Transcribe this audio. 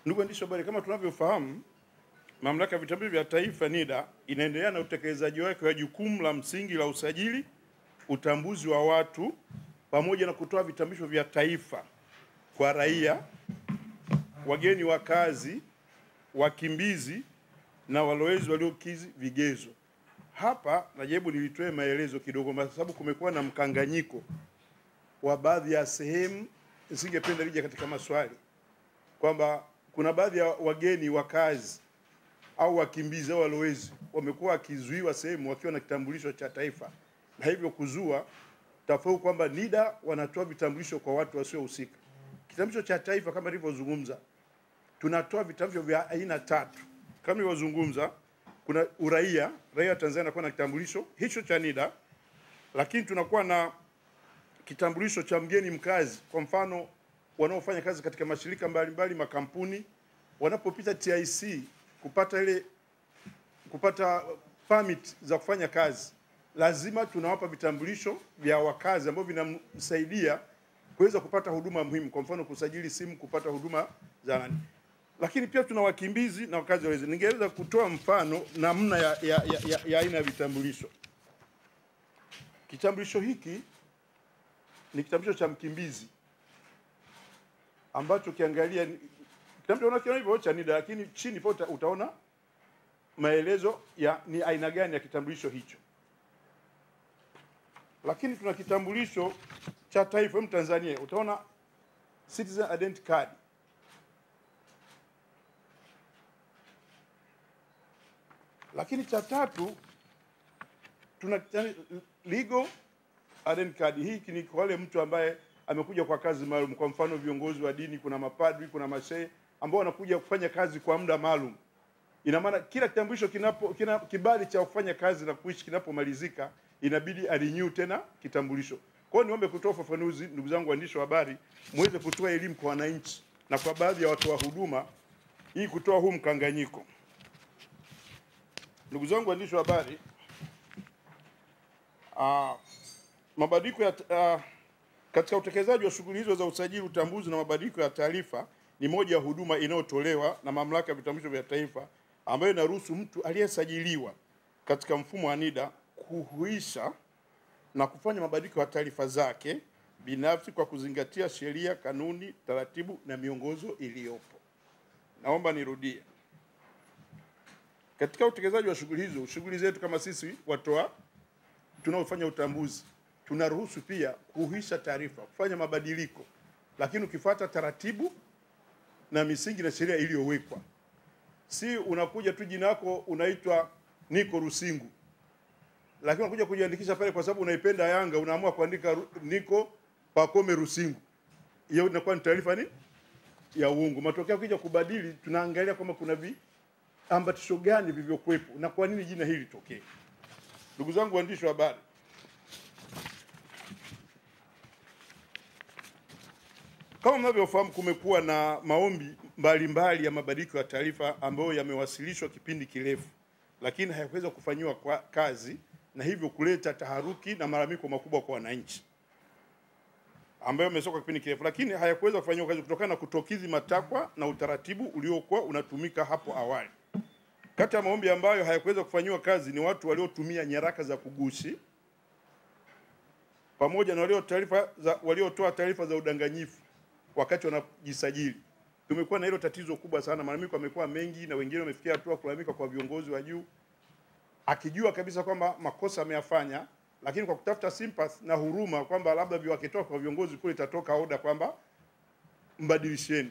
Ndugu waandishi wa habari, kama tunavyofahamu, Mamlaka ya Vitambulisho vya Taifa NIDA inaendelea na utekelezaji wake wa jukumu la msingi la usajili, utambuzi wa watu pamoja na kutoa vitambulisho vya taifa kwa raia, wageni wa kazi, wakimbizi na walowezi waliokidhi vigezo. Hapa najaribu nilitoe maelezo kidogo kwa sababu kumekuwa na mkanganyiko wa baadhi ya sehemu, nisingependa lije katika maswali, kwamba kuna baadhi ya wageni wa kazi au wakimbizi au walowezi wamekuwa wakizuiwa sehemu wakiwa na kitambulisho cha taifa, na hivyo kuzua tofauti kwamba NIDA wanatoa vitambulisho kwa watu wasiohusika. Kitambulisho cha taifa kama nilivyozungumza, tunatoa vitambulisho vya aina tatu. Kama nilivyozungumza, kuna uraia, raia wa Tanzania anakuwa na kitambulisho hicho cha NIDA, lakini tunakuwa na kitambulisho cha mgeni mkazi. Kwa mfano, wanaofanya kazi katika mashirika mbalimbali, makampuni, wanapopita TIC kupata permit za kufanya kazi, lazima tunawapa vitambulisho vya wakazi ambao vinamsaidia kuweza kupata huduma muhimu, kwa mfano kusajili simu, kupata huduma za nani. Lakini pia tuna wakimbizi na wakazi walezi. Ningeweza kutoa mfano namna ya aina ya vitambulisho. Kitambulisho hiki ni kitambulisho cha mkimbizi ambacho kiangalia kitambulisho unakiona hivyo cha NIDA, lakini chini po utaona maelezo ya ni aina gani ya kitambulisho hicho. Lakini tuna kitambulisho cha taifa Mtanzania, utaona Citizen Identity Card. Lakini cha tatu tuna Legal Identity Card. Hii ni kwa wale mtu ambaye amekuja kwa kazi maalum, kwa mfano viongozi wa dini, kuna mapadri, kuna mashehe ambao wanakuja kufanya kazi kwa muda maalum. Ina maana kila kitambulisho kina kibali cha kufanya kazi na kuishi kinapomalizika, inabidi arenew tena kitambulisho. Kwa hiyo niombe kutoa ufafanuzi, ndugu zangu waandishi wa habari, muweze kutoa elimu kwa wananchi na kwa baadhi ya watu wa huduma ili kutoa huu mkanganyiko. Ndugu zangu waandishi wa habari, mabadiliko ya katika utekelezaji wa shughuli hizo za usajili, utambuzi na mabadiliko ya taarifa ni moja ya huduma inayotolewa na Mamlaka ya Vitambulisho vya Taifa, ambayo inaruhusu mtu aliyesajiliwa katika mfumo wa NIDA kuhuisha na kufanya mabadiliko ya taarifa zake binafsi kwa kuzingatia sheria, kanuni, taratibu na miongozo iliyopo. Naomba nirudie. Katika utekelezaji wa shughuli hizo, shughuli zetu kama sisi watoa tunaofanya utambuzi, tunaruhusu pia kuhuisha taarifa, kufanya mabadiliko, lakini ukifuata taratibu na misingi na sheria iliyowekwa. Si unakuja tu jina lako unaitwa Niko Rusingu, lakini unakuja kujiandikisha pale kwa sababu unaipenda Yanga, unaamua kuandika Niko Pakome Rusingu. Hiyo inakuwa ni taarifa ya uongo. Matokeo ukija kubadili, tunaangalia kama kuna ambatisho gani vilivyokuwepo na kwa nini jina hili litokee. Ndugu zangu waandishi wa habari, kama mnavyofahamu, kumekuwa na maombi mbalimbali ya mabadiliko ya taarifa ambayo yamewasilishwa kipindi kirefu, lakini hayakuweza kufanywa kwa kazi, na hivyo kuleta taharuki na malalamiko makubwa kwa wananchi, ambayo yamesoka kipindi kirefu, lakini hayakuweza kufanywa kazi kutokana na kutokidhi matakwa na utaratibu uliokuwa unatumika hapo awali. Kati ya maombi ambayo hayakuweza kufanywa kazi ni watu waliotumia nyaraka za kugushi pamoja na waliotoa taarifa za udanganyifu wakati wanajisajili. Tumekuwa na hilo tatizo kubwa sana, malalamiko yamekuwa mengi na wengine wamefikia hatua kulalamika kwa viongozi wa juu, akijua kabisa kwamba makosa ameyafanya, lakini kwa kutafuta sympathy na huruma kwamba labda wakitoka kwa viongozi kule itatoka oda kwamba mbadilisheni.